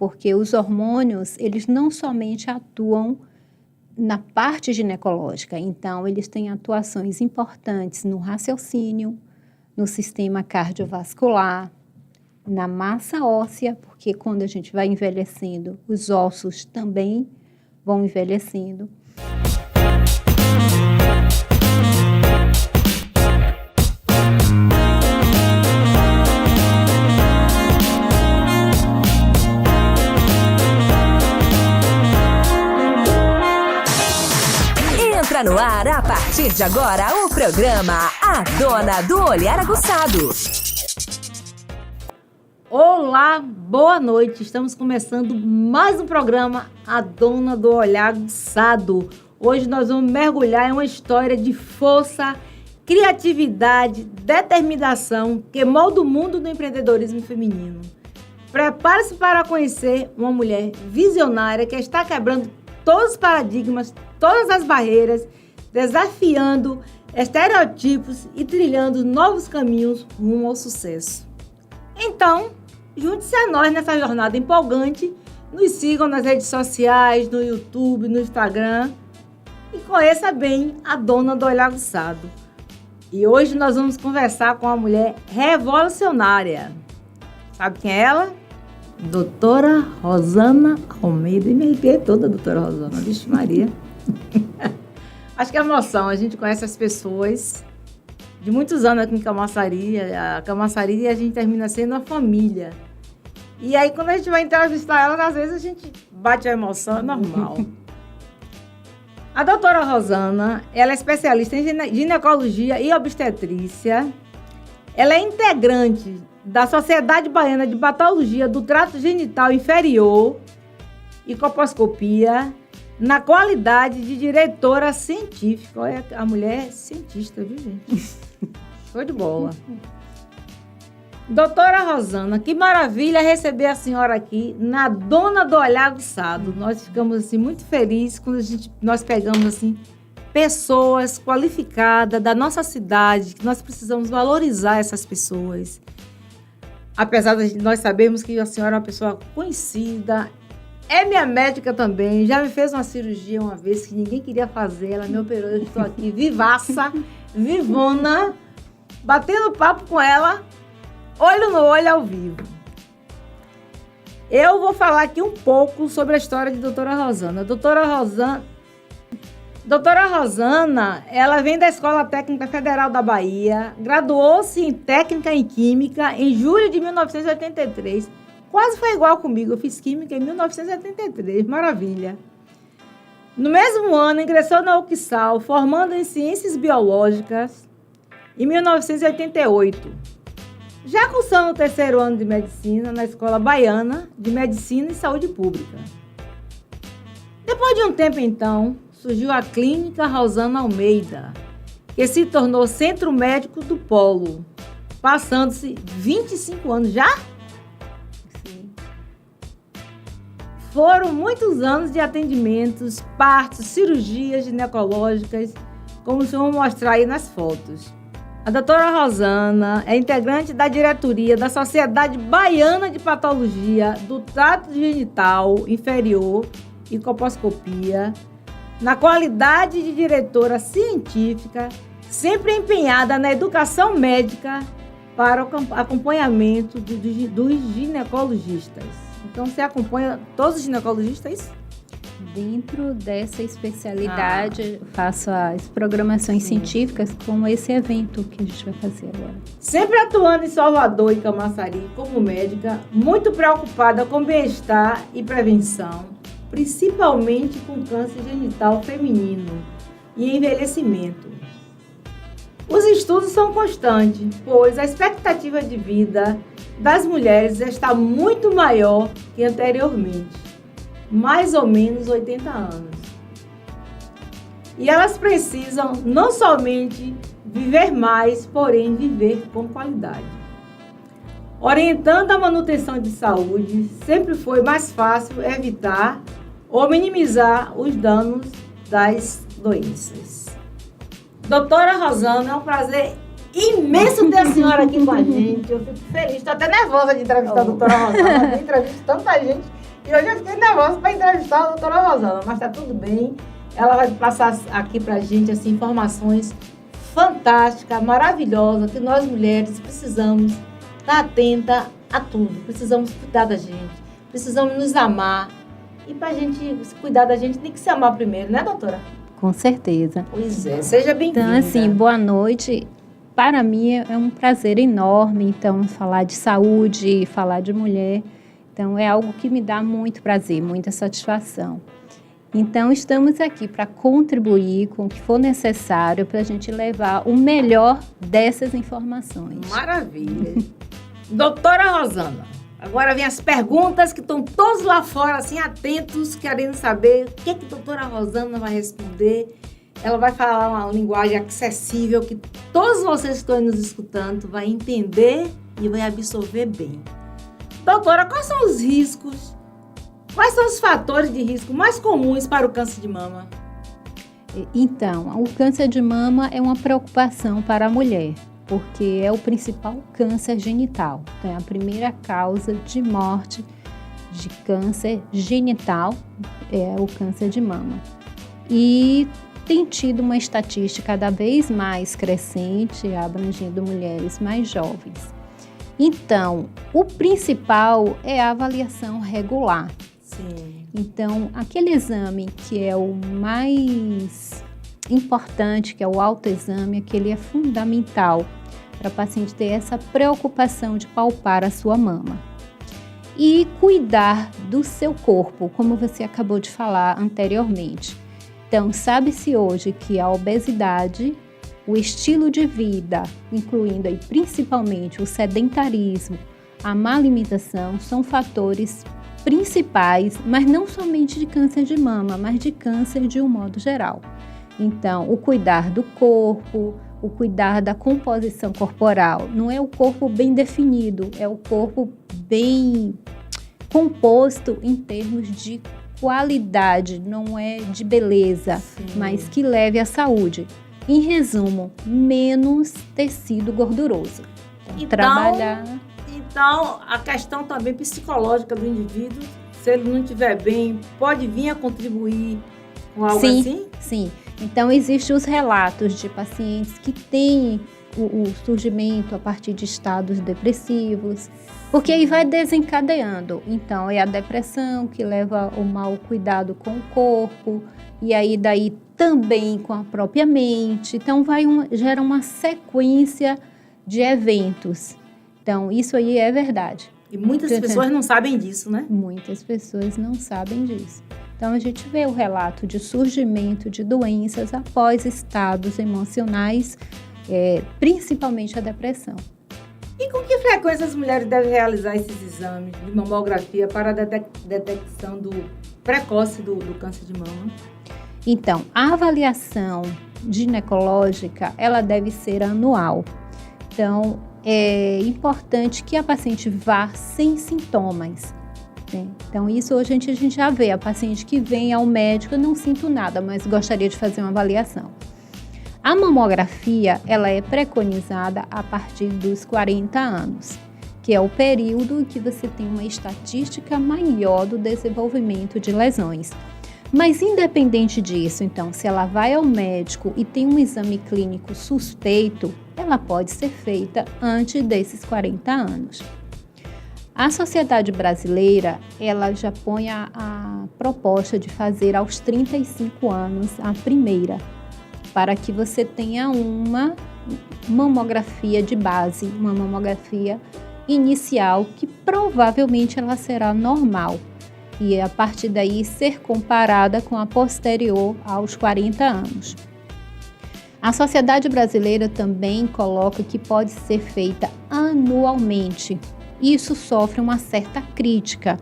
porque os hormônios, eles não somente atuam na parte ginecológica, então eles têm atuações importantes no raciocínio, no sistema cardiovascular, na massa óssea, porque quando a gente vai envelhecendo, os ossos também vão envelhecendo. Entra no ar, a partir de agora, o programa A Dona do Olhar Aguçado. Olá, boa noite. Estamos começando mais um programa A Dona do Olhar Aguçado. Hoje nós vamos mergulhar em uma história de força, criatividade, determinação que molda o mundo do empreendedorismo feminino. Prepare-se para conhecer uma mulher visionária que está quebrando todos os paradigmas, todas as barreiras, desafiando estereotipos e trilhando novos caminhos rumo ao sucesso. Então, junte-se a nós nessa jornada empolgante. Nos sigam nas redes sociais, no YouTube, no Instagram e conheça bem a Dona do Olhar Aguçado. E hoje nós vamos conversar com uma mulher revolucionária. Sabe quem é ela? Doutora Rosana Almeida. E me arrepiei toda, doutora Rosana. Vixe Maria. Acho que é emoção. A gente conhece as pessoas de muitos anos aqui em Camaçari. A Camaçari, a gente termina sendo uma família. E aí, quando a gente vai entrevistar ela, às vezes a gente bate a emoção, é normal. A doutora Rosana, ela é especialista em ginecologia e obstetrícia. Ela é integrante da Sociedade Baiana de Patologia do Trato Genital Inferior e Coposcopia, na qualidade de diretora científica. Olha, a mulher é cientista, viu, gente? Show de bola. Doutora Rosana, que maravilha receber a senhora aqui na Dona do Olhar Aguçado. Nós ficamos assim, muito felizes quando nós pegamos assim, pessoas qualificadas da nossa cidade, que nós precisamos valorizar essas pessoas. Apesar de nós sabermos que a senhora é uma pessoa conhecida, é minha médica também, já me fez uma cirurgia uma vez que ninguém queria fazer, ela me operou, eu estou aqui vivaça, vivona, batendo papo com ela, olho no olho ao vivo. Eu vou falar aqui um pouco sobre a história de doutora Rosana. Doutora Rosana, ela vem da Escola Técnica Federal da Bahia, graduou-se em Técnica em Química em julho de 1983. Quase foi igual comigo, eu fiz Química em 1983, maravilha. No mesmo ano, ingressou na UXAL, formando em Ciências Biológicas em 1988. Já cursando o terceiro ano de Medicina na Escola Baiana de Medicina e Saúde Pública. Depois de um tempo, então, surgiu a Clínica Rosana Almeida, que se tornou Centro Médico do Polo, passando-se 25 anos já? Sim. Foram muitos anos de atendimentos, partos, cirurgias ginecológicas, como vocês vão mostrar aí nas fotos. A doutora Rosana é integrante da diretoria da Sociedade Baiana de Patologia do Trato Genital Inferior e Coposcopia, na qualidade de diretora científica, sempre empenhada na educação médica para o acompanhamento dos ginecologistas. Então, você acompanha todos os ginecologistas? Dentro dessa especialidade, faço as programações científicas, como esse evento que a gente vai fazer agora. Sempre atuando em Salvador e Camaçari como médica, muito preocupada com bem-estar e prevenção, principalmente com câncer genital feminino e envelhecimento. Os estudos são constantes, pois a expectativa de vida das mulheres está muito maior que anteriormente, mais ou menos 80 anos. E elas precisam não somente viver mais, porém viver com qualidade. Orientando a manutenção de saúde, sempre foi mais fácil evitar ou minimizar os danos das doenças. Doutora Rosana, é um prazer imenso ter a senhora aqui com a gente. Eu fico feliz, estou até nervosa de entrevistar a doutora Rosana. Eu entrevisto tanta gente E hoje eu fiquei nervosa para entrevistar a doutora Rosana, mas tá tudo bem. Ela vai passar aqui pra gente assim, informações fantásticas, maravilhosas, que nós mulheres precisamos estar atenta a tudo. Precisamos cuidar da gente, precisamos nos amar. E pra gente cuidar da gente, tem que se amar primeiro, né, doutora? Com certeza. Pois é, seja bem-vinda. Então, assim, boa noite. Para mim é um prazer enorme, então, falar de saúde, falar de mulher. Então, é algo que me dá muito prazer, muita satisfação. Então, estamos aqui para contribuir com o que for necessário para a gente levar o melhor dessas informações. Maravilha. Doutora Rosana, agora vem as perguntas que estão todos lá fora, assim, atentos, querendo saber o que a doutora Rosana vai responder. Ela vai falar uma linguagem acessível que todos vocês que estão aí nos escutando vão entender e vão absorver bem. Doutora, quais são os riscos? Quais são os fatores de risco mais comuns para o câncer de mama? Então, o câncer de mama é uma preocupação para a mulher, porque é o principal câncer genital. Então, é a primeira causa de morte de câncer genital, é o câncer de mama. E tem tido uma estatística cada vez mais crescente, abrangendo mulheres mais jovens. Então, o principal é a avaliação regular. Sim. Então, aquele exame que é o mais importante, que é o autoexame, aquele é fundamental para a paciente ter essa preocupação de palpar a sua mama. E cuidar do seu corpo, como você acabou de falar anteriormente. Então, sabe-se hoje que a obesidade, o estilo de vida, incluindo aí principalmente o sedentarismo, a má alimentação, são fatores principais, mas não somente de câncer de mama, mas de câncer de um modo geral. Então, o cuidar do corpo, o cuidar da composição corporal, não é o corpo bem definido, é o corpo bem composto em termos de qualidade, não é de beleza, mas que leve à saúde. Em resumo, menos tecido gorduroso. Então, a questão também psicológica do indivíduo, se ele não estiver bem, pode vir a contribuir com algo assim? Sim. Então, existem os relatos de pacientes que têm o surgimento a partir de estados depressivos, porque aí vai desencadeando. Então, é a depressão que leva ao mau cuidado com o corpo, e aí daí também com a própria mente. Então, gera uma sequência de eventos. Então, isso aí é verdade. E muitas pessoas não sabem disso, né? Muitas pessoas não sabem disso. Então, a gente vê o relato de surgimento de doenças após estados emocionais, principalmente a depressão. E com que frequência as mulheres devem realizar esses exames de mamografia para a detecção precoce do câncer de mama? Então, a avaliação ginecológica, ela deve ser anual. Então, é importante que a paciente vá sem sintomas, né? Então, isso hoje a gente já vê. A paciente que vem ao médico, eu não sinto nada, mas gostaria de fazer uma avaliação. A mamografia, ela é preconizada a partir dos 40 anos, que é o período em que você tem uma estatística maior do desenvolvimento de lesões. Mas independente disso, então, se ela vai ao médico e tem um exame clínico suspeito, ela pode ser feita antes desses 40 anos. A Sociedade Brasileira, ela já põe a proposta de fazer aos 35 anos a primeira, para que você tenha uma mamografia de base, uma mamografia inicial, que provavelmente ela será normal. E a partir daí ser comparada com a posterior aos 40 anos. A Sociedade Brasileira também coloca que pode ser feita anualmente. Isso sofre uma certa crítica,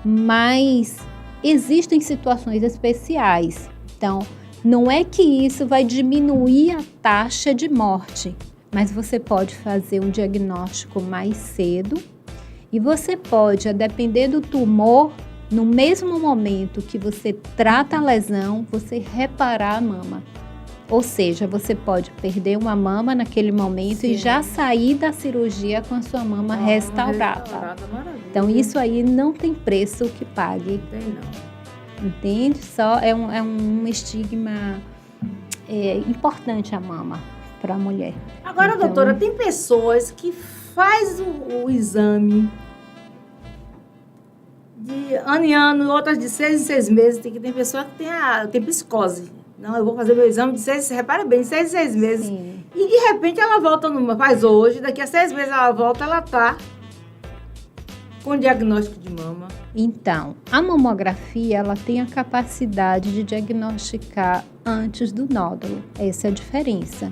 mas existem situações especiais. Então, não é que isso vai diminuir a taxa de morte, mas você pode fazer um diagnóstico mais cedo e você pode, a depender do tumor, no mesmo momento que você trata a lesão, você reparar a mama. Ou seja, você pode perder uma mama naquele momento e Sim. já sair da cirurgia com a sua mama restaurada. Maravilha. Então, isso aí não tem preço que pague, Não tem, não. entende? Só é um estigma importante a mama para a mulher. Agora, Então- doutora, tem pessoas que faz o exame de ano em ano, outras de 6 em 6 meses. Tem pessoa que tem psicose. Não, eu vou fazer meu exame de 6, repara bem, 6 em 6 meses. Sim. E de repente ela volta, faz hoje, daqui a 6 meses ela volta, ela tá com diagnóstico de mama. Então, a mamografia, ela tem a capacidade de diagnosticar antes do nódulo. Essa é a diferença.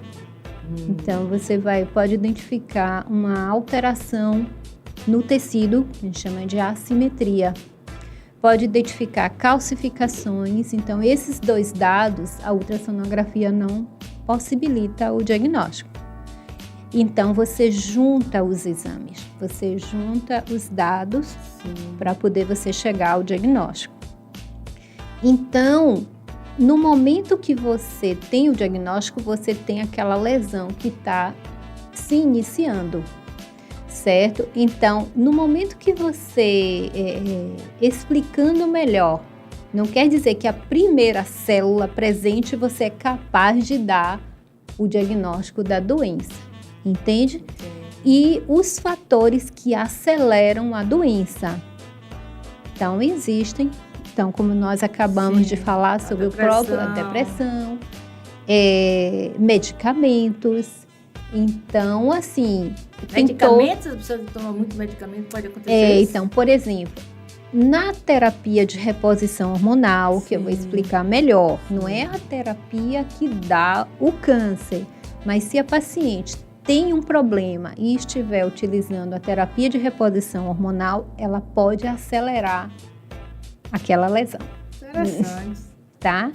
Então, você pode identificar uma alteração no tecido, que a gente chama de assimetria. Pode identificar calcificações. Então, esses 2 dados, a ultrassonografia não possibilita o diagnóstico. Então, você junta os exames, você junta os dados para poder você chegar ao diagnóstico. Então, no momento que você tem o diagnóstico, você tem aquela lesão que está se iniciando, certo? Então, no momento que você, explicando melhor, não quer dizer que a primeira célula presente você é capaz de dar o diagnóstico da doença, entende? E os fatores que aceleram a doença. Então, existem. Então, como nós acabamos de falar sobre a depressão, medicamentos. Então, assim... Medicamentos? A pessoa que toma muito medicamento pode acontecer isso? Então, por exemplo, na terapia de reposição hormonal, que eu vou explicar melhor, não é a terapia que dá o câncer, mas se a paciente tem um problema e estiver utilizando a terapia de reposição hormonal, ela pode acelerar aquela lesão. Interessante. Tá?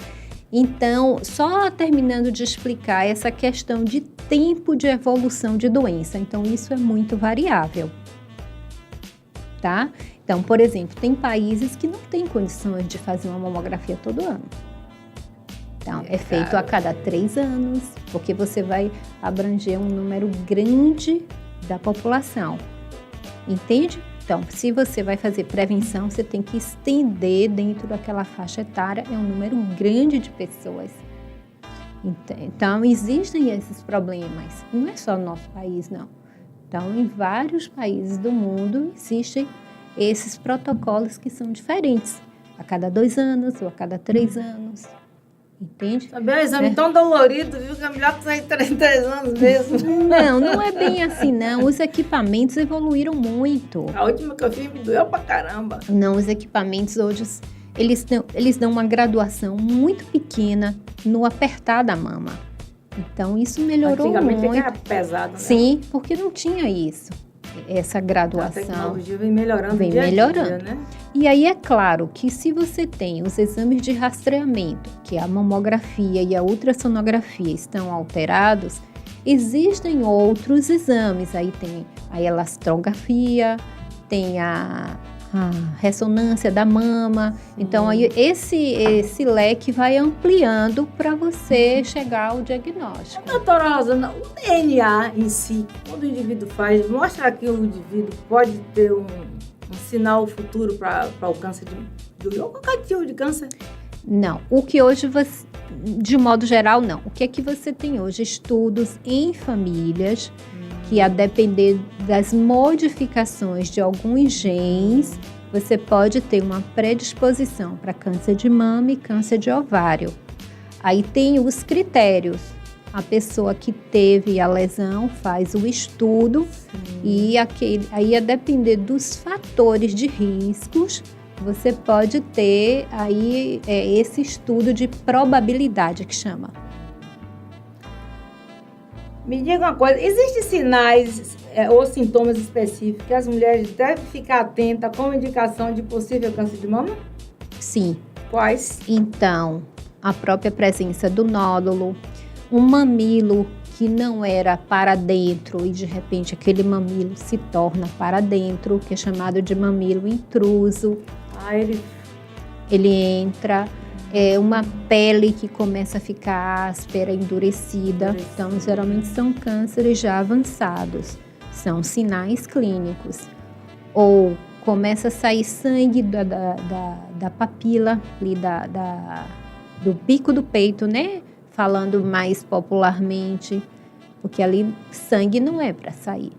Então, só terminando de explicar essa questão de tempo de evolução de doença. Então, isso é muito variável. Tá? Então, por exemplo, tem países que não têm condições de fazer uma mamografia todo ano. Então, é feito a cada 3 anos, porque você vai abranger um número grande da população. Entende? Então, se você vai fazer prevenção, você tem que estender dentro daquela faixa etária, é um número grande de pessoas. Então, existem esses problemas. Não é só no nosso país, não. Então, em vários países do mundo, existem esses protocolos que são diferentes. A cada 2 anos ou a cada 3 anos. Entende? Também é um exame tão dolorido, viu? Que é melhor que sair 3 anos mesmo. Não é bem assim, não. Os equipamentos evoluíram muito. A última que eu fiz me doeu pra caramba. Não, os equipamentos hoje, eles dão uma graduação muito pequena no apertar da mama. Então, isso melhorou Antigamente muito. era pesado, né? Sim, porque não tinha isso, essa A graduação. tecnologia vem melhorando Vem dia a melhorando. dia, né? E aí é claro que se você tem os exames de rastreamento, que a mamografia e a ultrassonografia estão alterados, existem outros exames. Aí tem a elastrografia, tem a ressonância da mama. Então, aí esse leque vai ampliando para você chegar ao diagnóstico. Doutora Rosana, o DNA em si, quando o indivíduo faz, mostra que o indivíduo pode ter um sinal futuro para o câncer ou qualquer tipo de câncer? Não, o que hoje você, de modo geral, não. O que é que você tem hoje? Estudos em famílias que, a depender das modificações de alguns genes, você pode ter uma predisposição para câncer de mama e câncer de ovário. Aí tem os critérios. A pessoa que teve a lesão faz o estudo e aí, a depender dos fatores de riscos, você pode ter aí esse estudo de probabilidade que chama. Me diga uma coisa, existem sinais ou sintomas específicos que as mulheres devem ficar atentas como indicação de possível câncer de mama? Sim. Quais? Então, a própria presença do nódulo, um mamilo que não era para dentro e de repente aquele mamilo se torna para dentro, que é chamado de mamilo intruso. Ele Ele entra. É uma pele que começa a ficar áspera, endurecida. Então, geralmente são cânceres já avançados. São sinais clínicos. Ou começa a sair sangue da papila, ali do bico do peito, né? Falando mais popularmente, porque ali sangue não é para sair.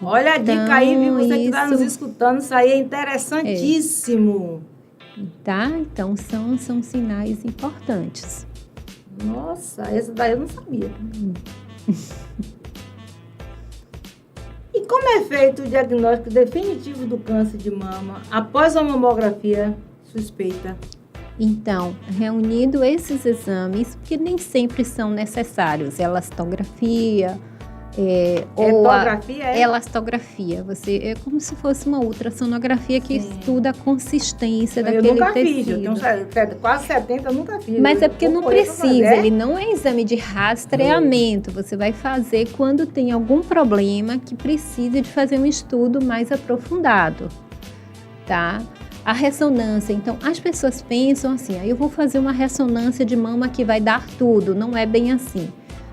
Olha a dica aí, viu? Você que está nos isso- escutando, isso aí é interessantíssimo. Tá? Então, são sinais importantes. Nossa, essa daí eu não sabia. E como é feito o diagnóstico definitivo do câncer de mama após a mamografia suspeita? Então, reunindo esses exames, que nem sempre são necessários, elastografia, ou a Etografia é? elastografia, é como se fosse uma ultrassonografia que Sim. estuda a consistência Eu daquele nunca tecido. fiz, eu tenho quase 70, eu nunca fiz. Mas Eu é porque vou não correr pra precisa, fazer. ele não é exame de rastreamento. Você vai fazer quando tem algum problema que precise de fazer um estudo mais aprofundado, tá? A ressonância, então, as pessoas pensam assim, eu vou fazer uma ressonância de mama que vai dar tudo. Não é bem assim.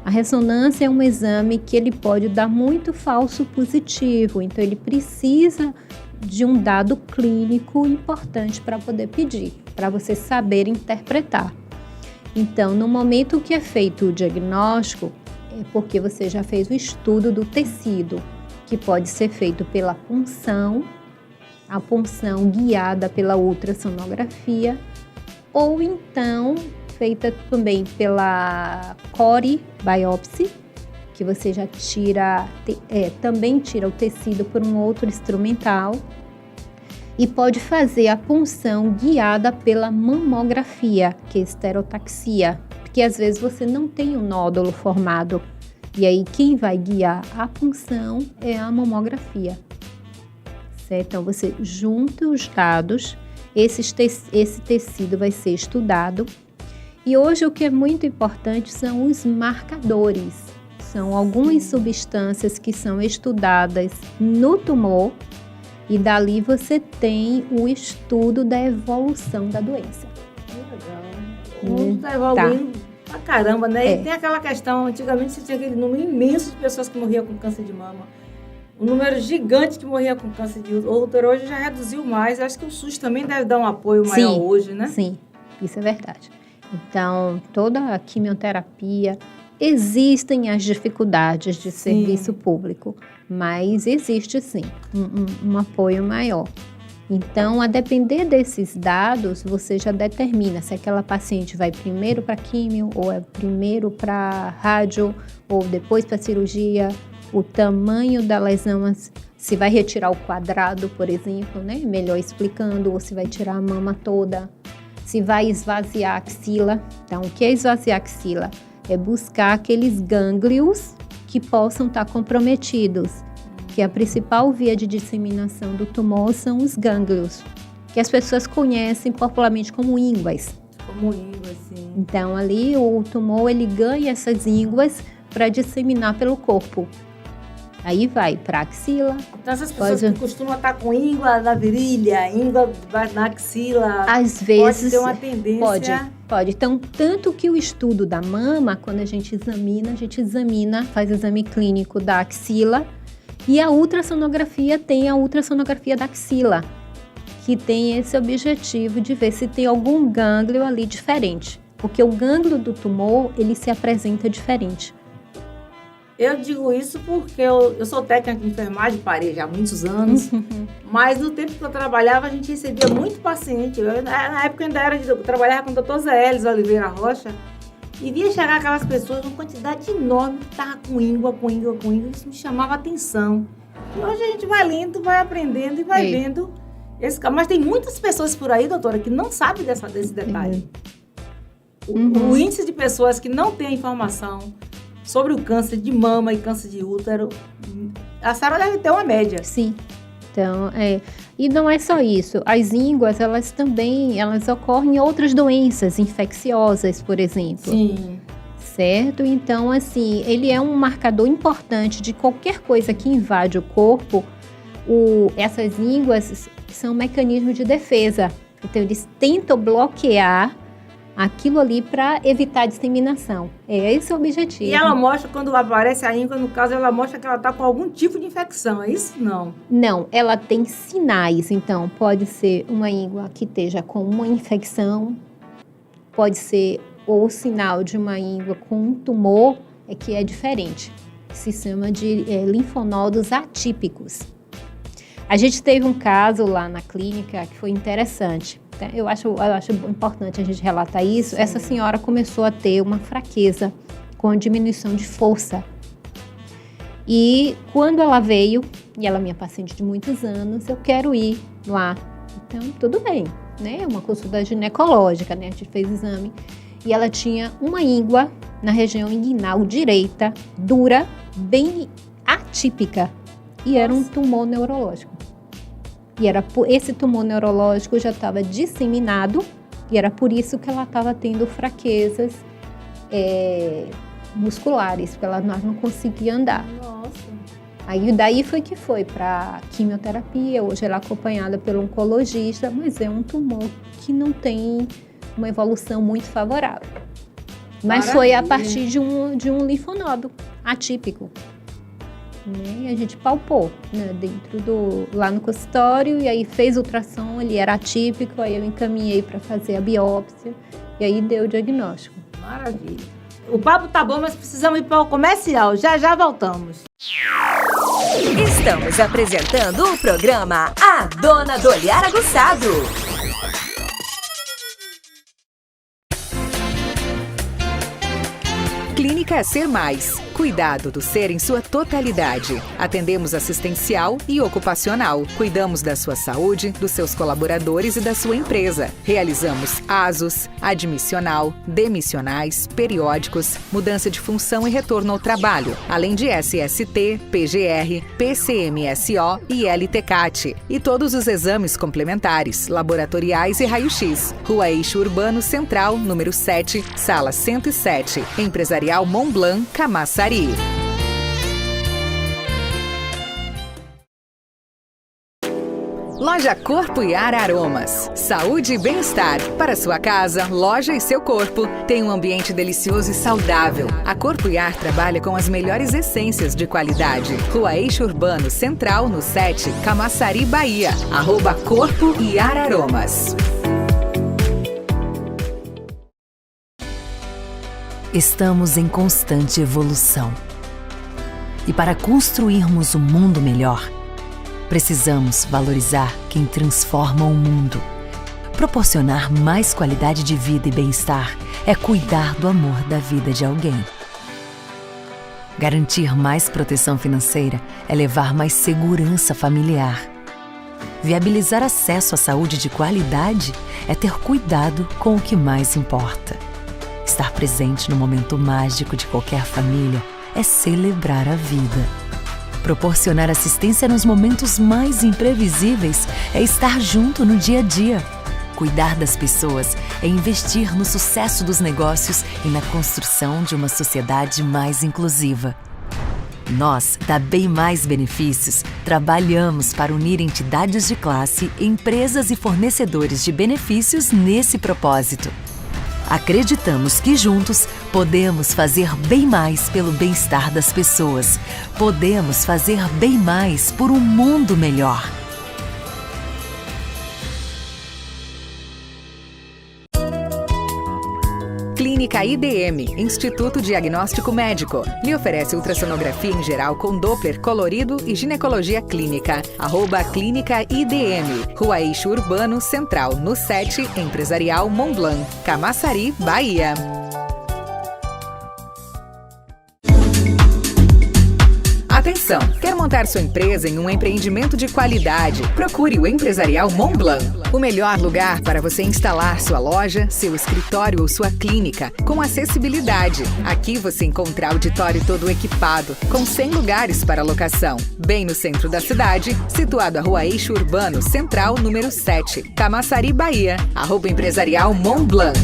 A ressonância é um exame que ele pode dar muito falso positivo, então ele precisa de um dado clínico importante para poder pedir, para você saber interpretar. Então, no momento que é feito o diagnóstico, é porque você já fez o estudo do tecido, que pode ser feito pela punção, a punção guiada pela ultrassonografia, ou então feita também pela core biopsy, que você já também tira o tecido por um outro instrumental, e pode fazer a punção guiada pela mamografia, que é estereotaxia, porque às vezes você não tem um nódulo formado, e aí quem vai guiar a punção é a mamografia. Certo? Então você junta os dados, esse tecido vai ser estudado. E hoje o que é muito importante são os marcadores. São algumas substâncias que são estudadas no tumor e dali você tem o estudo da evolução da doença. Que legal. O mundo está evoluindo pra caramba, né? E tem aquela questão, antigamente você tinha aquele número imenso de pessoas que morriam com câncer de mama. Um número gigante que morria com câncer de útero hoje já reduziu mais. Acho que o SUS também deve dar um apoio maior hoje, né? Sim, isso é verdade. Então, toda a quimioterapia, existem as dificuldades de serviço público, mas existe sim um apoio maior. Então, a depender desses dados, você já determina se aquela paciente vai primeiro para químio, ou é primeiro para rádio, ou depois para cirurgia, o tamanho da lesão, se vai retirar o quadrado, por exemplo, né? Melhor explicando, ou se vai tirar a mama toda. Se vai esvaziar a axila. Então, o que é esvaziar a axila? É buscar aqueles gânglios que possam estar comprometidos, que a principal via de disseminação do tumor são os gânglios, que as pessoas conhecem popularmente como ínguas. Como ínguas, sim. Então, ali o tumor, ele ganha essas ínguas para disseminar pelo corpo. Aí vai para a axila. Então, essas pessoas que costumam estar com íngua na virilha, íngua na axila, às vezes pode ter uma tendência... Pode. Então, tanto que o estudo da mama, quando a gente examina, faz exame clínico da axila, e a ultrassonografia tem a ultrassonografia da axila, que tem esse objetivo de ver se tem algum gânglio ali diferente, porque o gânglio do tumor, ele se apresenta diferente. Eu digo isso porque eu sou técnica de enfermagem, parei já há muitos anos, mas no tempo que eu trabalhava, a gente recebia muito paciente. Na época eu trabalhava com o Dr. Zé Elis Oliveira Rocha, e via chegar aquelas pessoas, uma quantidade enorme que estava com íngua, isso me chamava a atenção. E hoje a gente vai lendo, vai aprendendo e vai vendo. Mas tem muitas pessoas por aí, doutora, que não sabem desse detalhe. O índice de pessoas que não têm informação sobre o câncer de mama e câncer de útero, a senhora deve ter uma média. Sim. Então, e não é só isso. As ínguas, elas ocorrem em outras doenças infecciosas, por exemplo. Sim. Certo? Então, assim, ele é um marcador importante de qualquer coisa que invade o corpo. Essas ínguas são um mecanismo de defesa. Então, eles tentam bloquear aquilo ali para evitar a disseminação. É esse o objetivo. E ela mostra, quando aparece a íngua, no caso, ela mostra que ela está com algum tipo de infecção, é isso? Não. Não, ela tem sinais. Então, pode ser uma íngua que esteja com uma infecção, pode ser o sinal de uma íngua com um tumor, que é diferente. Se chama de linfonodos atípicos. A gente teve um caso lá na clínica que foi interessante. Eu acho importante a gente relatar isso. Sim. Essa senhora começou a ter uma fraqueza com diminuição de força. E quando ela veio, e ela é minha paciente de muitos anos, eu quero ir lá. Então, tudo bem, né? Uma consulta ginecológica, né? A gente fez exame. E ela tinha uma íngua na região inguinal direita, dura, bem atípica. E era um tumor neurológico. E esse tumor neurológico já estava disseminado, e era por isso que ela estava tendo fraquezas musculares, porque ela não conseguia andar. Nossa. Aí daí foi para quimioterapia, hoje ela é acompanhada pelo oncologista, mas é um tumor que não tem uma evolução muito favorável. Mas Maravilha. foi a partir de um linfonodo atípico. E a gente palpou, né, lá no consultório, e aí fez ultrassom, ele era atípico, aí eu encaminhei para fazer a biópsia, e aí deu o diagnóstico. Maravilha. O papo tá bom, mas precisamos ir para o comercial. Já voltamos. Estamos apresentando o programa A Dona do Olhar Aguçado. Clínica Ser Mais. Cuidado do ser em sua totalidade. Atendemos assistencial e ocupacional. Cuidamos da sua saúde, dos seus colaboradores e da sua empresa. Realizamos ASOS, admissional, demissionais, periódicos, mudança de função e retorno ao trabalho, além de SST, PGR, PCMSO e LTCAT. E todos os exames complementares, laboratoriais e raio-x. Rua Eixo Urbano Central, número 7, sala 107. Empresarial Montblanc, Camaçari. Loja Corpo e Ar Aromas. Saúde e bem-estar. Para sua casa, loja e seu corpo, tem um ambiente delicioso e saudável. A Corpo e Ar trabalha com as melhores essências de qualidade. Rua Eixo Urbano Central, no 7, Camaçari, Bahia. @Corpo e Ar Aromas. Estamos em constante evolução. E para construirmos um mundo melhor, precisamos valorizar quem transforma o mundo. Proporcionar mais qualidade de vida e bem-estar é cuidar do amor da vida de alguém. Garantir mais proteção financeira é levar mais segurança familiar. Viabilizar acesso à saúde de qualidade é ter cuidado com o que mais importa. Estar presente no momento mágico de qualquer família é celebrar a vida. Proporcionar assistência nos momentos mais imprevisíveis é estar junto no dia a dia. Cuidar das pessoas é investir no sucesso dos negócios e na construção de uma sociedade mais inclusiva. Nós, da Bem Mais Benefícios, trabalhamos para unir entidades de classe, empresas e fornecedores de benefícios nesse propósito. Acreditamos que juntos podemos fazer bem mais pelo bem-estar das pessoas. Podemos fazer bem mais por um mundo melhor. Clínica IDM, Instituto Diagnóstico Médico. Lhe oferece ultrassonografia em geral com Doppler colorido e ginecologia clínica. @Clínica IDM. Rua Eixo Urbano Central, no 7, Empresarial Montblanc, Camaçari, Bahia. Atenção! Quer montar sua empresa em um empreendimento de qualidade? Procure o Empresarial Montblanc. O melhor lugar para você instalar sua loja, seu escritório ou sua clínica, com acessibilidade. Aqui você encontra auditório todo equipado, com 100 lugares para locação. Bem no centro da cidade, situado à Rua Eixo Urbano Central, número 7, Camaçari, Bahia. @Empresarial Montblanc.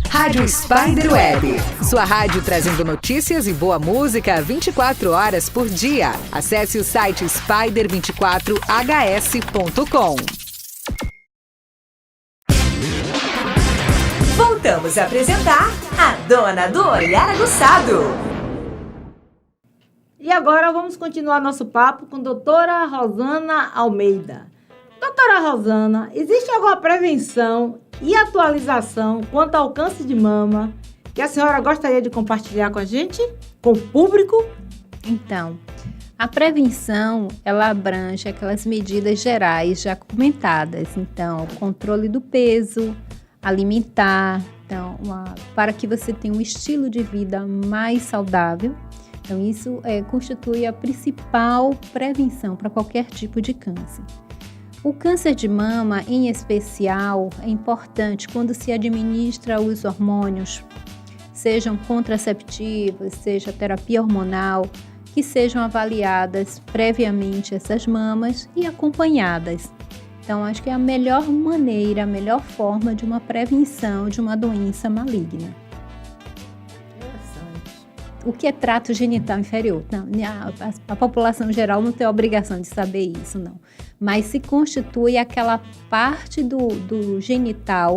Rádio Spiderweb. Sua rádio trazendo notícias e boa música 24 horas por dia. Acesse o site spider24hs.com. Voltamos a apresentar a Dona do Olhar Aguçado. E agora vamos continuar nosso papo com a doutora Rosana Almeida. Doutora Rosana, existe alguma prevenção e atualização quanto ao câncer de mama que a senhora gostaria de compartilhar com a gente, com o público? Então, a prevenção, ela abrange aquelas medidas gerais já comentadas. Então, controle do peso, alimentar, então, para que você tenha um estilo de vida mais saudável. Então, isso constitui a principal prevenção para qualquer tipo de câncer. O câncer de mama, em especial, é importante quando se administra os hormônios, sejam contraceptivos, seja terapia hormonal, que sejam avaliadas previamente essas mamas e acompanhadas. Então, acho que é a melhor maneira, a melhor forma de uma prevenção de uma doença maligna. Interessante. O que é trato genital inferior? Não, a população geral não tem a obrigação de saber isso, não. Mas se constitui aquela parte do genital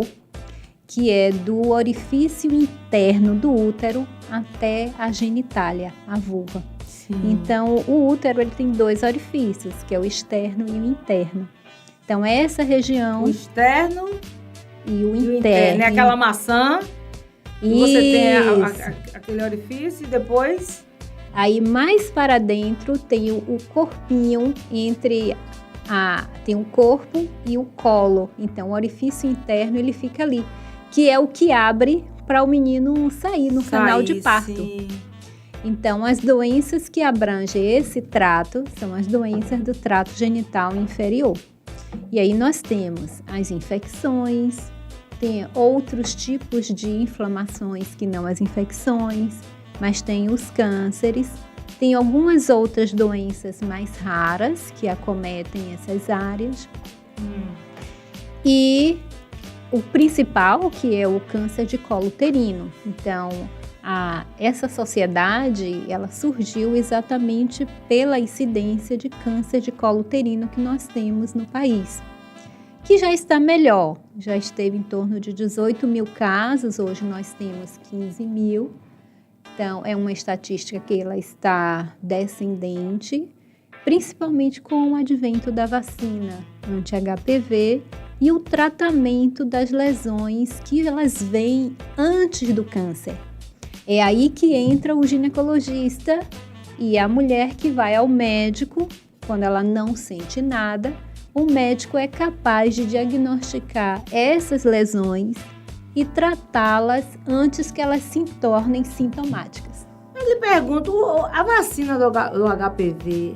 que é do orifício interno do útero até a genitália, a vulva. Sim. Então, o útero ele tem 2 orifícios, que é o externo e o interno. Então, essa região O externo e o e o interno. interno. É aquela maçã, que você tem Isso. aquele orifício e depois... Aí, mais para dentro, tem o corpinho entre tem o corpo e o colo. Então, o orifício interno, ele fica ali, que é o que abre para o menino sair no canal de parto. Sim. Então, as doenças que abrangem esse trato são as doenças do trato genital inferior. E aí nós temos as infecções, tem outros tipos de inflamações que não as infecções, mas tem os cânceres, tem algumas outras doenças mais raras que acometem essas áreas. E o principal, que é o câncer de colo uterino. Então, essa sociedade, ela surgiu exatamente pela incidência de câncer de colo uterino que nós temos no país, que já está melhor, já esteve em torno de 18 mil casos, hoje nós temos 15 mil, então é uma estatística que ela está descendente, principalmente com o advento da vacina anti-HPV e o tratamento das lesões que elas vêm antes do câncer. É aí que entra o ginecologista e a mulher que vai ao médico, quando ela não sente nada, o médico é capaz de diagnosticar essas lesões e tratá-las antes que elas se tornem sintomáticas. Eu lhe pergunto, a vacina do HPV,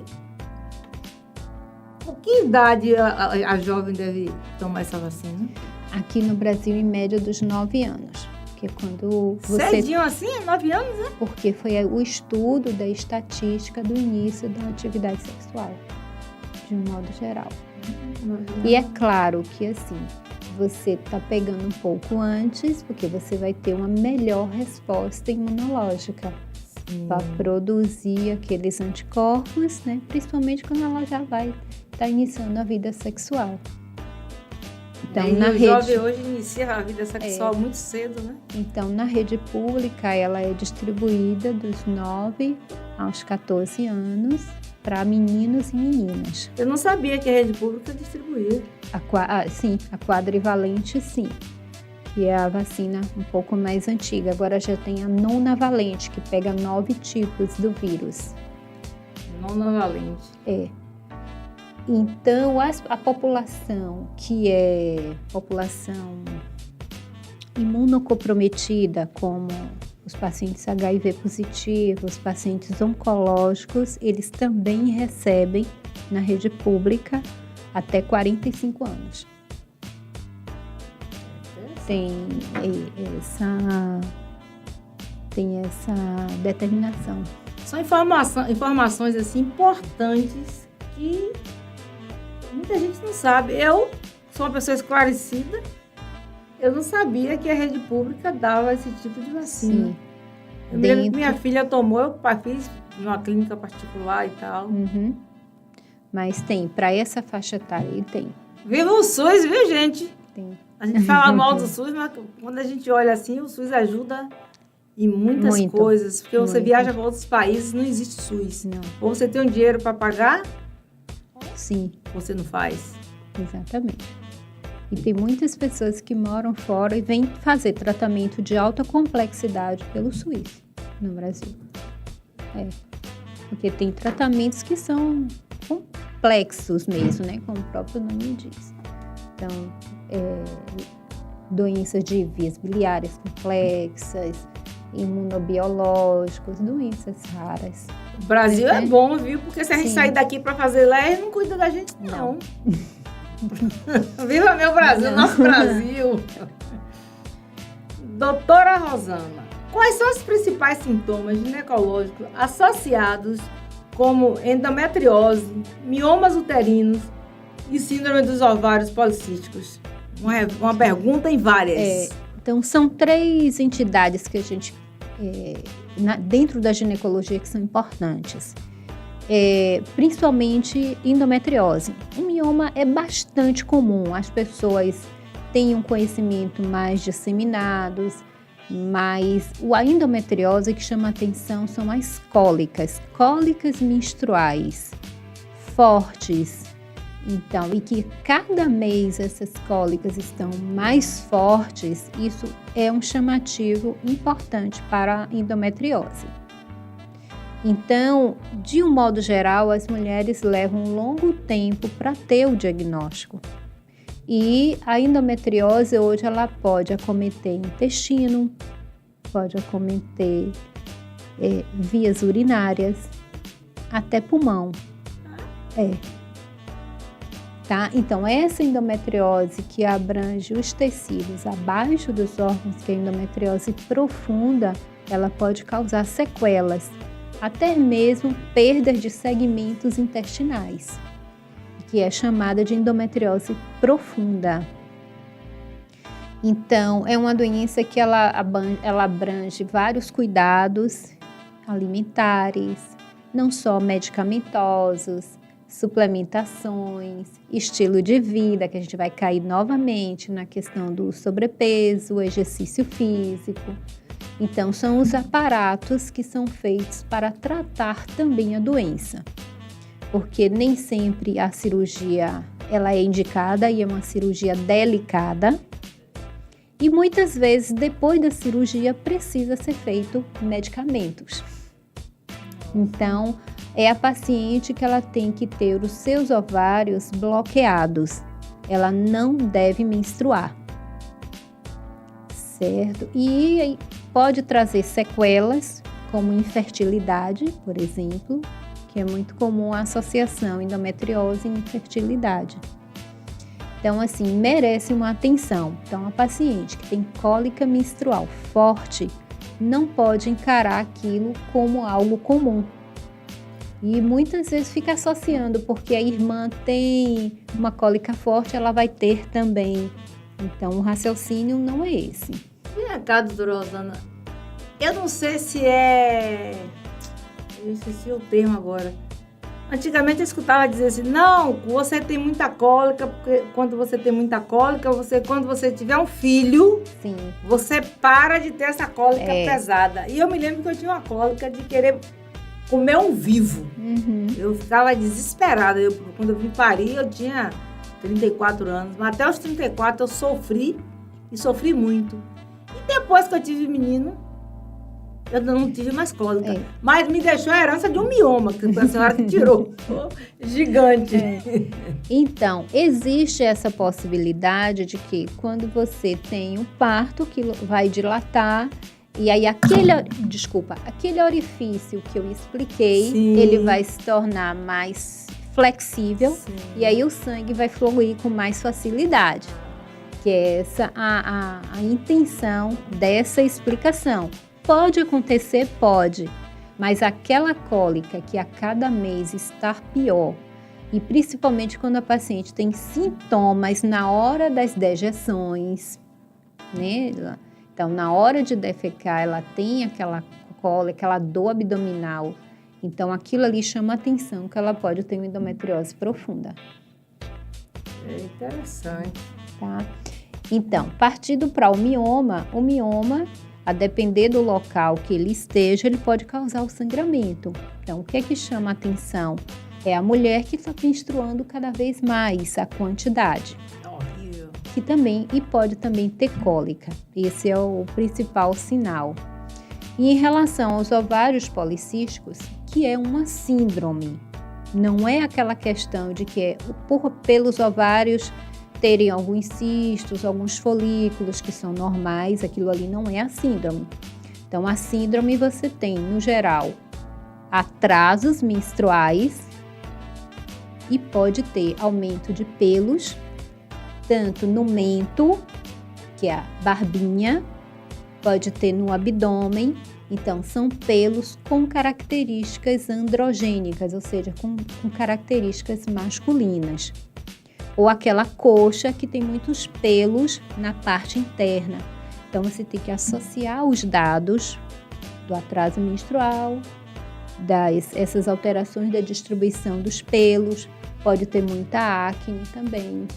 com que idade a jovem deve tomar essa vacina? Aqui no Brasil, em média, dos 9 anos. Porque quando você... Cedinho assim? 9 anos, né? Porque foi o estudo da estatística do início da atividade sexual, de um modo geral. E é claro que, assim, você está pegando um pouco antes, porque você vai ter uma melhor resposta imunológica para produzir aqueles anticorpos, né? Principalmente quando ela já vai estar iniciando a vida sexual. Então, O jovem hoje inicia a vida sexual muito cedo, né? Então, na rede pública, ela é distribuída dos 9 aos 14 anos para meninos e meninas. Eu não sabia que a rede pública distribuía. Sim, a quadrivalente, sim, que é a vacina um pouco mais antiga. Agora já tem a nonavalente, que pega 9 tipos do vírus. Nonavalente. É. Então, a população que é população imunocomprometida, como os pacientes HIV positivos, os pacientes oncológicos, eles também recebem na rede pública até 45 anos. Tem essa determinação. São informações assim, importantes que muita gente não sabe. Eu sou uma pessoa esclarecida. Eu não sabia que a rede pública dava esse tipo de vacina. Sim. Eu me lembro que minha filha tomou, eu fiz numa clínica particular e tal. Mas tem, para essa faixa etária, tem. Viva o SUS, viu, gente? Tem. A gente fala mal do SUS, mas quando a gente olha assim, o SUS ajuda em muitas Muito, coisas. Porque você muito. viaja para outros países, não existe SUS. Não. Ou você tem um dinheiro para pagar, Sim, ou você não faz. exatamente. E tem muitas pessoas que moram fora e vêm fazer tratamento de alta complexidade pelo SUS no Brasil. Porque tem tratamentos que são complexos mesmo, né? Como o próprio nome diz. Então, doenças de vias biliares complexas, imunobiológicos, doenças raras. O Brasil é bom, viu? Porque se a gente Sim. sair daqui para fazer lá, ele não cuida da gente, não. Viva meu Brasil, nosso Brasil! Doutora Rosana, quais são os principais sintomas ginecológicos associados como endometriose, miomas uterinos e síndrome dos ovários policísticos? Uma pergunta em várias. Então, são 3 entidades que a gente, dentro da ginecologia, que são importantes. Principalmente endometriose. O mioma é bastante comum, as pessoas têm um conhecimento mais disseminado, mas a endometriose que chama atenção são as cólicas menstruais, fortes. Então, e que cada mês essas cólicas estão mais fortes, isso é um chamativo importante para a endometriose. Então, de um modo geral, as mulheres levam um longo tempo para ter o diagnóstico. E a endometriose hoje ela pode acometer intestino, pode acometer vias urinárias, até pulmão. Tá? Então, essa endometriose que abrange os tecidos abaixo dos órgãos, que é a endometriose profunda, ela pode causar sequelas, até mesmo perdas de segmentos intestinais, que é chamada de endometriose profunda. Então, é uma doença que ela abrange vários cuidados alimentares, não só medicamentosos, suplementações, estilo de vida, que a gente vai cair novamente na questão do sobrepeso, exercício físico. Então, são os aparatos que são feitos para tratar também a doença, porque nem sempre a cirurgia ela é indicada e é uma cirurgia delicada, e muitas vezes depois da cirurgia precisa ser feito medicamentos. Então, é a paciente que ela tem que ter os seus ovários bloqueados, ela não deve menstruar, certo? E pode trazer sequelas, como infertilidade, por exemplo, que é muito comum a associação endometriose e infertilidade. Então, assim, merece uma atenção. Então, a paciente que tem cólica menstrual forte não pode encarar aquilo como algo comum. E muitas vezes fica associando, porque a irmã tem uma cólica forte, ela vai ter também. Então, o raciocínio não é esse. Vem cá, doutora Rosana, eu não sei se eu esqueci o termo agora. Antigamente eu escutava dizer assim, não, você tem muita cólica, porque quando você tem muita cólica, quando você tiver um filho, Sim. você para de ter essa cólica pesada. E eu me lembro que eu tinha uma cólica de querer comer um vivo. Uhum. Eu ficava desesperada. Quando eu vim parir, eu tinha 34 anos. Mas até os 34 eu sofri, e sofri muito. E depois que eu tive menino, eu não tive mais cólica. Mas me deixou a herança de um mioma, que foi a senhora que tirou. Gigante. Então, existe essa possibilidade de que quando você tem um parto que vai dilatar, e aí aquele orifício que eu expliquei, Sim. ele vai se tornar mais flexível. Sim. E aí o sangue vai fluir com mais facilidade. Que é essa a intenção dessa explicação. Pode acontecer? Pode. Mas aquela cólica que a cada mês está pior, e principalmente quando a paciente tem sintomas na hora das dejeções, né? Então, na hora de defecar, ela tem aquela cólica, aquela dor abdominal. Então, aquilo ali chama atenção que ela pode ter uma endometriose profunda. É interessante. Tá? Então, partindo para o mioma, a depender do local que ele esteja, ele pode causar o sangramento. Então, o que é que chama a atenção? É a mulher que está menstruando cada vez mais a quantidade. Horrível. E pode também ter cólica. Esse é o principal sinal. E em relação aos ovários policísticos, que é uma síndrome, não é aquela questão de que é pelos ovários terem alguns cistos, alguns folículos que são normais, aquilo ali não é a síndrome. Então, a síndrome você tem, no geral, atrasos menstruais e pode ter aumento de pelos, tanto no mento, que é a barbinha, pode ter no abdômen. Então, são pelos com características androgênicas, ou seja, com características masculinas. Ou aquela coxa que tem muitos pelos na parte interna. Então, você tem que associar os dados do atraso menstrual, essas alterações da distribuição dos pelos, pode ter muita acne também.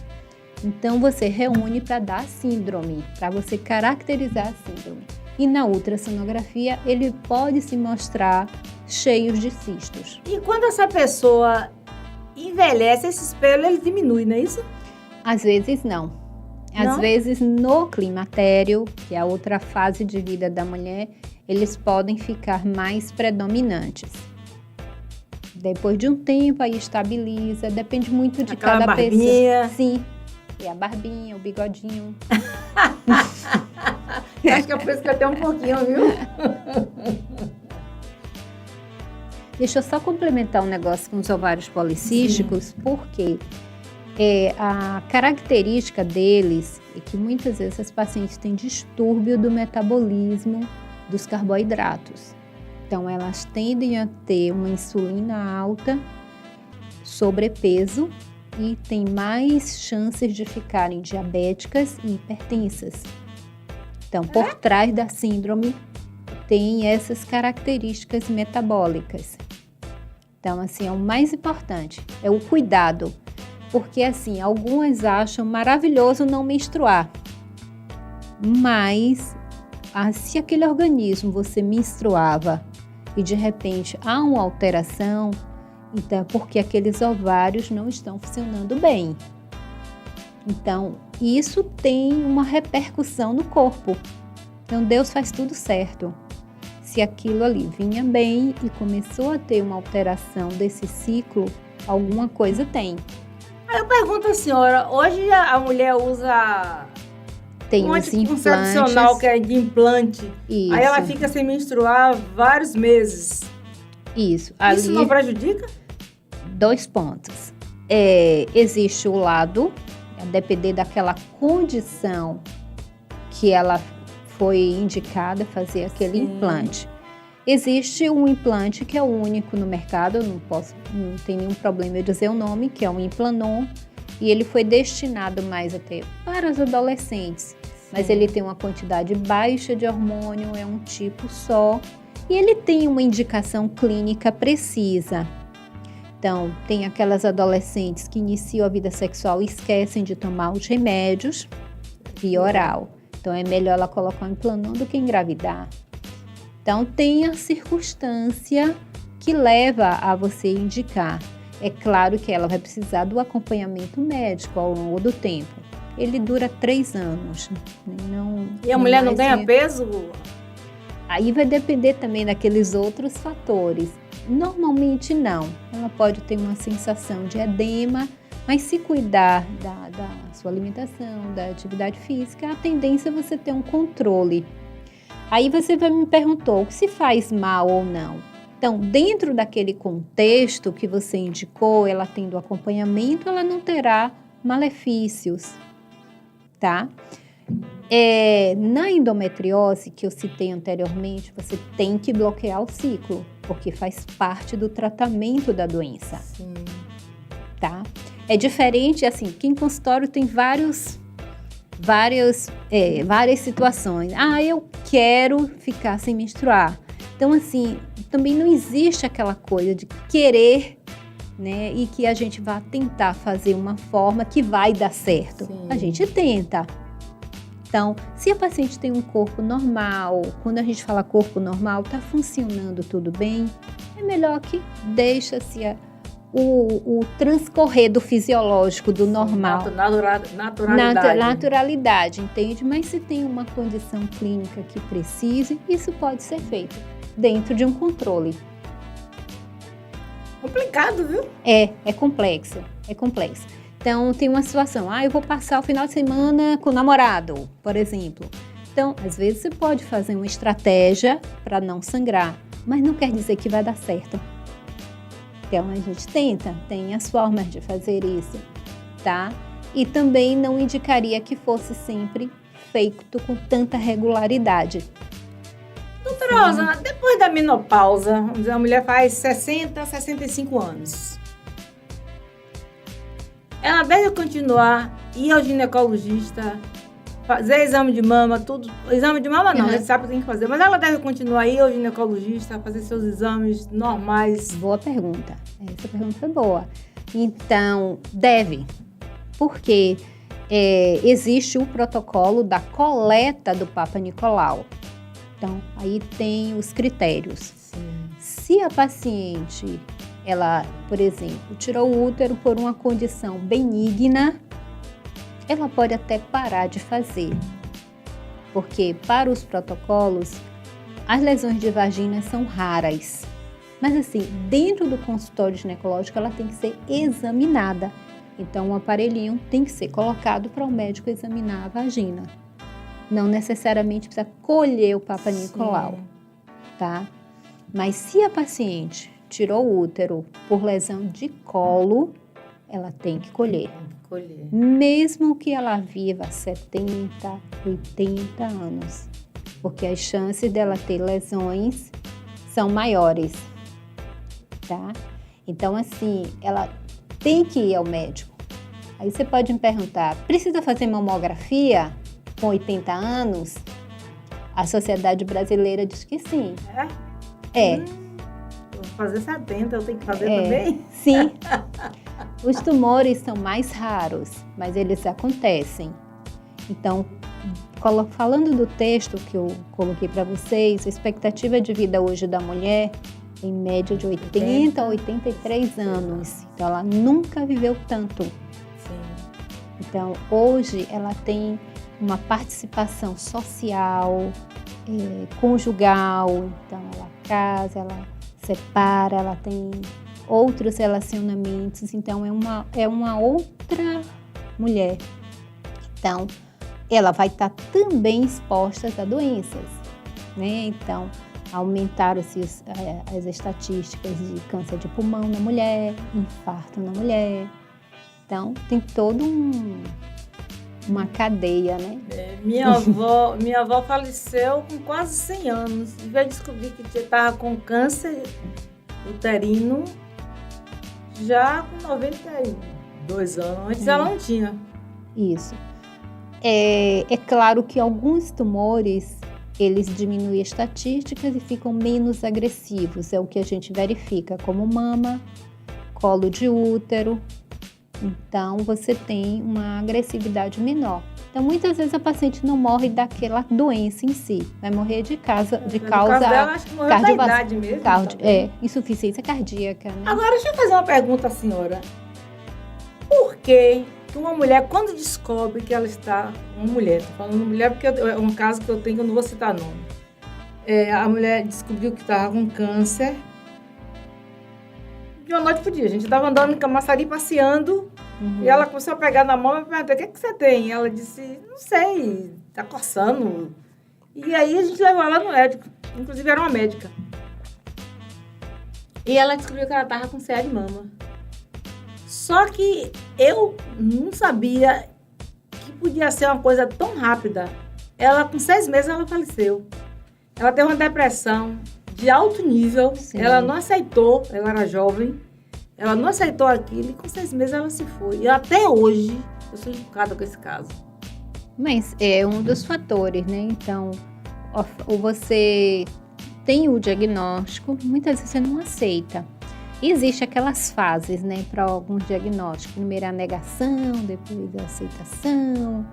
Então, você reúne para dar a síndrome, para você caracterizar a síndrome. E na ultrassonografia, ele pode se mostrar cheios de cistos. E quando essa pessoa envelhece, esses pelos, eles diminuem, não é isso? Às vezes não. Às vezes no climatério, que é a outra fase de vida da mulher, eles podem ficar mais predominantes. Depois de um tempo, aí estabiliza, depende muito de Aquela cada barbinha. pessoa. Sim, e a barbinha, o bigodinho. Acho que é por isso que eu tenho um pouquinho, viu? Deixa eu só complementar um negócio com os ovários policísticos, porque a característica deles é que muitas vezes as pacientes têm distúrbio do metabolismo dos carboidratos. Então, elas tendem a ter uma insulina alta, sobrepeso e têm mais chances de ficarem diabéticas e hipertensas. Então, por trás da síndrome, tem essas características metabólicas. Então, assim, é o mais importante, é o cuidado. Porque, assim, algumas acham maravilhoso não menstruar. Mas, se aquele organismo você menstruava e, de repente, há uma alteração, então é porque aqueles ovários não estão funcionando bem. Então, isso tem uma repercussão no corpo. Então, Deus faz tudo certo. Se aquilo ali vinha bem e começou a ter uma alteração desse ciclo, alguma coisa tem. Aí eu pergunto à senhora, hoje a mulher usa Tem um os anticoncepcional implantes. que é de implante. Isso. Aí ela fica sem menstruar vários meses. Isso. Isso não prejudica? 2 pontos. Existe o lado, a depender daquela condição que ela foi indicada fazer aquele implante. Existe um implante que é o único no mercado, não tem nenhum problema eu dizer o nome, que é um Implanon, e ele foi destinado mais até para os adolescentes, mas ele tem uma quantidade baixa de hormônio, é um tipo só, e ele tem uma indicação clínica precisa. Então, tem aquelas adolescentes que iniciam a vida sexual e esquecem de tomar os remédios via oral. Então, é melhor ela colocar um Implanon do que engravidar. Então, tem a circunstância que leva a você indicar. É claro que ela vai precisar do acompanhamento médico ao longo do tempo. Ele dura 3 anos. E a mulher não ganha peso? Aí vai depender também daqueles outros fatores. Normalmente não. Ela pode ter uma sensação de edema, mas se cuidar da sua alimentação, da atividade física, a tendência é você ter um controle. Aí você me perguntou se faz mal ou não. Então, dentro daquele contexto que você indicou, ela tendo acompanhamento, ela não terá malefícios, tá? Na endometriose, que eu citei anteriormente, você tem que bloquear o ciclo, porque faz parte do tratamento da doença. Sim. Tá? É diferente, assim, que em consultório tem várias situações. Eu quero ficar sem menstruar. Então, assim, também não existe aquela coisa de querer, né? E que a gente vá tentar fazer uma forma que vai dar certo. Sim. A gente tenta, Então, se a paciente tem um corpo normal, quando a gente fala corpo normal, está funcionando tudo bem, é melhor que deixa-se o transcorrer do fisiológico, do normal. Naturalidade. Naturalidade, entende? Mas se tem uma condição clínica que precise, isso pode ser feito dentro de um controle. Complicado, viu? É complexo. Então, tem uma situação, eu vou passar o final de semana com o namorado, por exemplo. Então, às vezes você pode fazer uma estratégia para não sangrar, mas não quer dizer que vai dar certo. Então, a gente tem as formas de fazer isso, tá? E também não indicaria que fosse sempre feito com tanta regularidade. Doutora Rosana, depois da menopausa, vamos dizer, a mulher faz 60, 65 anos. Ela deve continuar, ir ao ginecologista, fazer exame de mama, tudo. Exame de mama não, a gente sabe que tem que fazer. Mas ela deve continuar, ir ao ginecologista, fazer seus exames normais. Boa pergunta. Essa pergunta é boa. Então, deve. Porque existe o protocolo da coleta do Papa Nicolau. Então, aí tem os critérios. Sim. Se a paciente, ela, por exemplo, tirou o útero por uma condição benigna, ela pode até parar de fazer. Porque, para os protocolos, as lesões de vagina são raras. Mas, assim, dentro do consultório ginecológico, ela tem que ser examinada. Então, um aparelhinho tem que ser colocado para o médico examinar a vagina. Não necessariamente precisa colher o Papa Nicolau, tá? Mas se a paciente tirou o útero por lesão de colo, ela tem que colher. Mesmo que ela viva 70, 80 anos. Porque as chances dela ter lesões são maiores, tá? Então, assim, ela tem que ir ao médico. Aí você pode me perguntar, precisa fazer mamografia com 80 anos? A Sociedade Brasileira diz que sim. Vou fazer 70, eu tenho que fazer também? Sim. Os tumores são mais raros, mas eles acontecem. Então, falando do texto que eu coloquei para vocês, a expectativa de vida hoje da mulher, em média de 80 a 83 anos. Então, ela nunca viveu tanto. Sim. Então, hoje, ela tem uma participação social, conjugal. Então, ela casa, ela separa, ela tem outros relacionamentos. Então, é uma outra mulher. Então, ela vai estar também exposta a doenças, né? Então, aumentaram-se as estatísticas de câncer de pulmão na mulher, infarto na mulher. Então, tem todo uma cadeia, né? Minha avó faleceu com quase 100 anos. E veio descobrir que estava com câncer uterino já com 92 anos. Antes ela não tinha. Isso. É claro que alguns tumores, eles diminuem as estatísticas e ficam menos agressivos. É o que a gente verifica, como mama, colo de útero. Então, você tem uma agressividade menor. Então, muitas vezes a paciente não morre daquela doença em si. Vai morrer de causa dela, acho que morreu da idade mesmo. Insuficiência cardíaca, né? Agora, deixa eu fazer uma pergunta à senhora. Por que uma mulher, quando descobre que ela está... Uma mulher, tô falando mulher porque é um caso que eu tenho, que eu não vou citar nome. A mulher descobriu que estava com câncer. De uma noite pro dia. A gente estava andando em Camaçari, passeando, e ela começou a pegar na mão e perguntou, o que você tem? Ela disse, não sei, tá coçando. E aí a gente levou ela no médico, inclusive era uma médica. E ela descobriu que ela estava com CA de mama. Só que eu não sabia que podia ser uma coisa tão rápida. Ela, com 6 meses, ela faleceu. Ela teve uma depressão de alto nível. Sim. Ela não aceitou, ela era jovem, ela não aceitou aquilo e com 6 meses ela se foi. E até hoje eu sou chocada com esse caso. Mas é um dos fatores, né? Então, ou você tem o diagnóstico, muitas vezes você não aceita. E existe aquelas fases, né, para alguns diagnósticos. Primeiro a negação, depois a aceitação.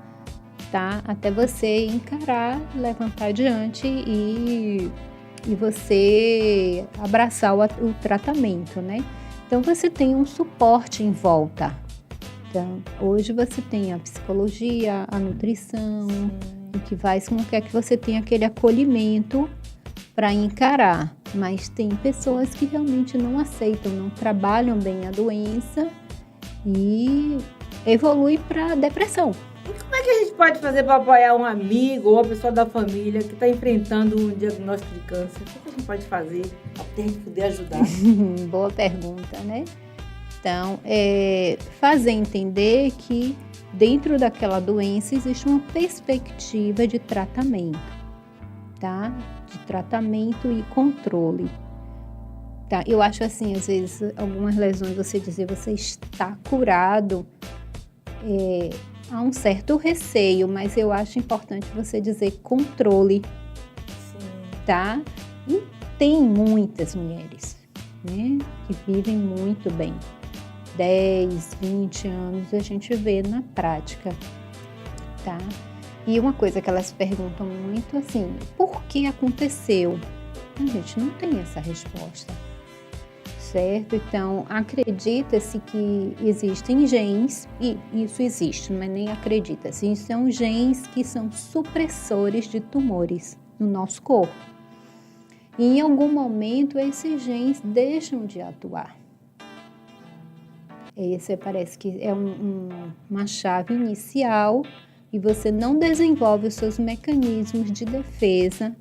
tá? Até você encarar, levantar adiante e você abraçar o tratamento, né? Então, você tem um suporte em volta. Então, hoje você tem a psicologia, a nutrição, o que faz com que você tenha aquele acolhimento para encarar. Mas tem pessoas que realmente não aceitam, não trabalham bem a doença e evolui para depressão. E como é que a gente pode fazer para apoiar um amigo ou uma pessoa da família que está enfrentando um diagnóstico de câncer? O que a gente pode fazer para a gente poder ajudar? Boa pergunta, né? Então, fazer entender que dentro daquela doença existe uma perspectiva de tratamento, tá? De tratamento e controle. Tá? Eu acho assim, às vezes, algumas lesões, você dizer você está curado, há um certo receio, mas eu acho importante você dizer controle, tá? E tem muitas mulheres, né, que vivem muito bem. 10, 20 anos a gente vê na prática, tá? E uma coisa que elas perguntam muito assim, por que aconteceu? A gente não tem essa resposta, certo? Então, acredita-se que existem genes, e isso existe, mas nem acredita-se, são genes que são supressores de tumores no nosso corpo. E em algum momento, esses genes deixam de atuar. Esse parece que é uma chave inicial e você não desenvolve os seus mecanismos de defesa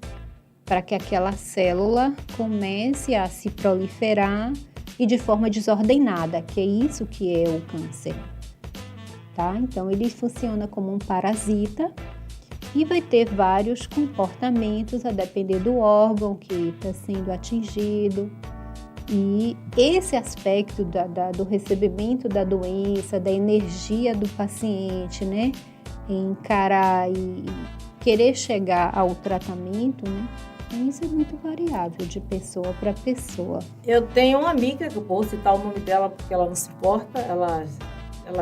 para que aquela célula comece a se proliferar e de forma desordenada, que é isso que é o câncer, tá? Então, ele funciona como um parasita e vai ter vários comportamentos a depender do órgão que está sendo atingido. E esse aspecto do recebimento da doença, da energia do paciente, né? Encarar e querer chegar ao tratamento, né? Isso é muito variável de pessoa para pessoa. Eu tenho uma amiga, que eu posso citar o nome dela porque ela não se importa, ela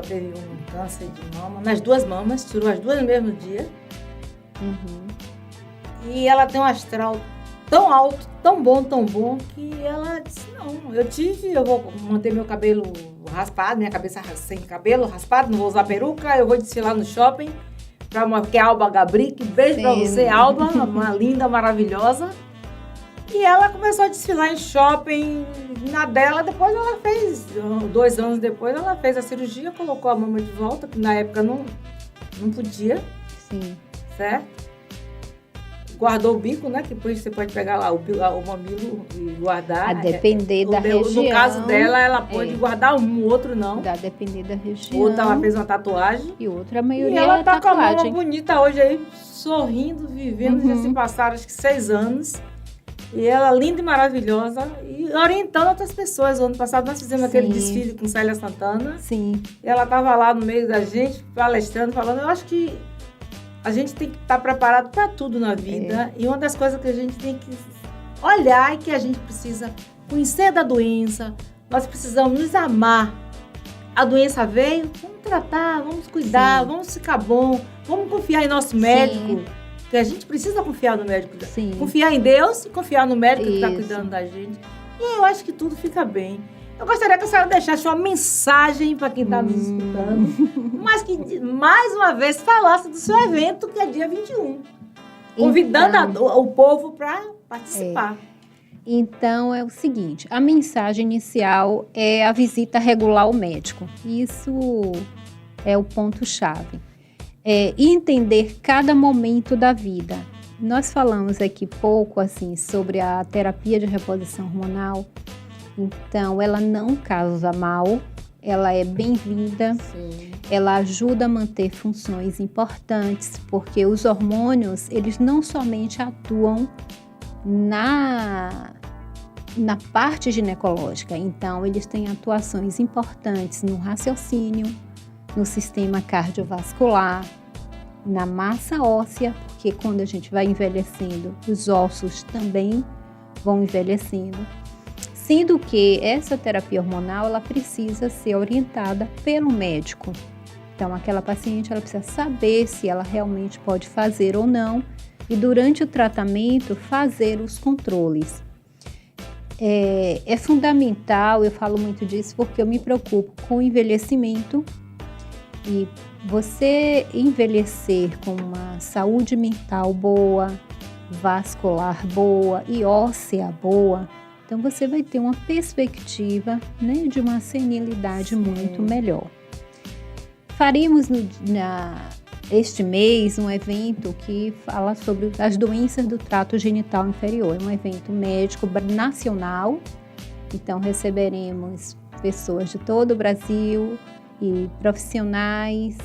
teve um câncer de mama, nas duas mamas, tirou as duas no mesmo dia. E ela tem um astral tão alto, tão bom, que ela disse, não, eu vou manter meu cabelo raspado, minha cabeça sem cabelo raspado, não vou usar peruca, eu vou desfilar no shopping, que é a Alba Gabric, beijo pra você, Alba, uma linda, maravilhosa. E ela começou a desfilar em shopping, na dela, depois ela fez, 2 anos depois, ela fez a cirurgia, colocou a mama de volta, que na época não podia. Sim. Certo? Guardou o bico, né? Que depois você pode pegar lá o mamilo e guardar. A depender da região. No caso dela, ela pode guardar o outro não. A depender da região. Outra, ela fez uma tatuagem. E outra, a maioria e ela é tá tatuagem. com a mama bonita hoje aí, sorrindo, vivendo. Já se passaram, acho que 6 anos. E ela linda e maravilhosa. E orientando outras pessoas. O ano passado nós fizemos aquele desfile com Célia Santana. Sim. E ela tava lá no meio da gente, palestrando, falando. Eu acho que a gente tem que estar preparado para tudo na vida. E uma das coisas que a gente tem que olhar é que a gente precisa conhecer da doença. Nós precisamos nos amar. A doença veio, vamos tratar, vamos cuidar, vamos ficar bom, vamos confiar em nosso médico. Porque a gente precisa confiar no médico. Sim. Confiar em Deus e confiar no médico que está cuidando da gente. E eu acho que tudo fica bem. Eu gostaria que a senhora deixasse uma mensagem para quem está nos escutando, mas que, mais uma vez, falasse do seu evento, que é dia 21. Convidando o povo para participar. Então, é o seguinte, a mensagem inicial é a visita regular ao médico. Isso é o ponto-chave. E entender cada momento da vida. Nós falamos aqui pouco, assim, sobre a terapia de reposição hormonal. Então, ela não causa mal, ela é bem-vinda, ela ajuda a manter funções importantes, porque os hormônios, eles não somente atuam na parte ginecológica, então eles têm atuações importantes no raciocínio, no sistema cardiovascular, na massa óssea, porque quando a gente vai envelhecendo, os ossos também vão envelhecendo. Sendo que essa terapia hormonal, ela precisa ser orientada pelo médico, Então, aquela paciente, ela precisa saber se ela realmente pode fazer ou não, e durante o tratamento, fazer os controles. É fundamental, eu falo muito disso porque eu me preocupo com o envelhecimento, e você envelhecer com uma saúde mental boa, vascular boa e óssea boa, então você vai ter uma perspectiva, né, de uma senilidade muito melhor. Faremos este mês um evento que fala sobre as doenças do trato genital inferior. É um evento médico nacional, então receberemos pessoas de todo o Brasil e profissionais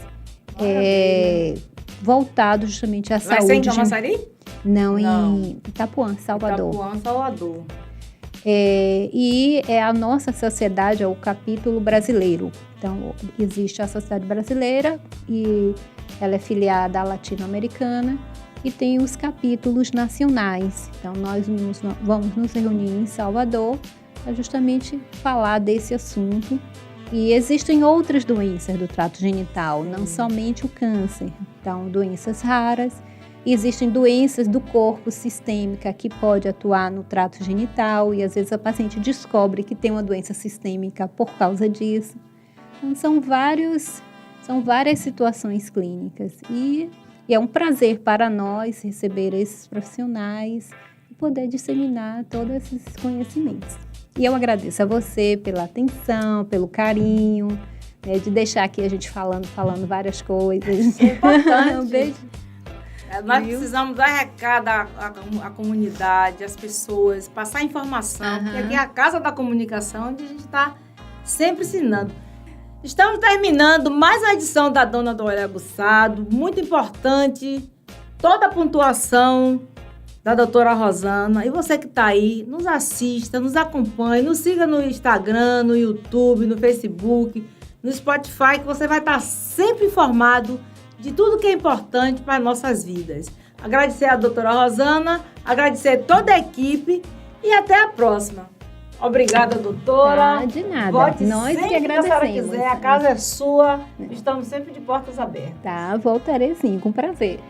voltados justamente à saúde. Vai ser em Camaçari? Não, em Itapuã, Salvador. Itapuã, Salvador. E a nossa sociedade é o capítulo brasileiro. Então, existe a Sociedade Brasileira e ela é filiada à Latino-Americana e tem os capítulos nacionais. Então, nós vamos nos reunir em Salvador para justamente falar desse assunto. E existem outras doenças do trato genital, não somente o câncer. Então, doenças raras. Existem doenças do corpo sistêmica que pode atuar no trato genital e às vezes a paciente descobre que tem uma doença sistêmica por causa disso. Então, são várias situações clínicas e é um prazer para nós receber esses profissionais e poder disseminar todos esses conhecimentos. E eu agradeço a você pela atenção, pelo carinho, né, de deixar aqui a gente falando várias coisas. É importante. Um beijo. Nós precisamos dar recado à comunidade, às pessoas, passar informação, porque aqui é a Casa da Comunicação, onde a gente está sempre ensinando. Estamos terminando mais uma edição da Dona do Olhar Aguçado, muito importante, toda a pontuação da doutora Rosana. E você que está aí, nos assista, nos acompanhe, nos siga no Instagram, no YouTube, no Facebook, no Spotify, que você vai estar sempre informado de tudo que é importante para nossas vidas. Agradecer a doutora Rosana, agradecer toda a equipe e até a próxima. Obrigada, doutora. De nada. Volte Nós sempre que agradecemos. Que a senhora quiser, a casa é sua, estamos sempre de portas abertas. Tá, voltarei sim, com prazer.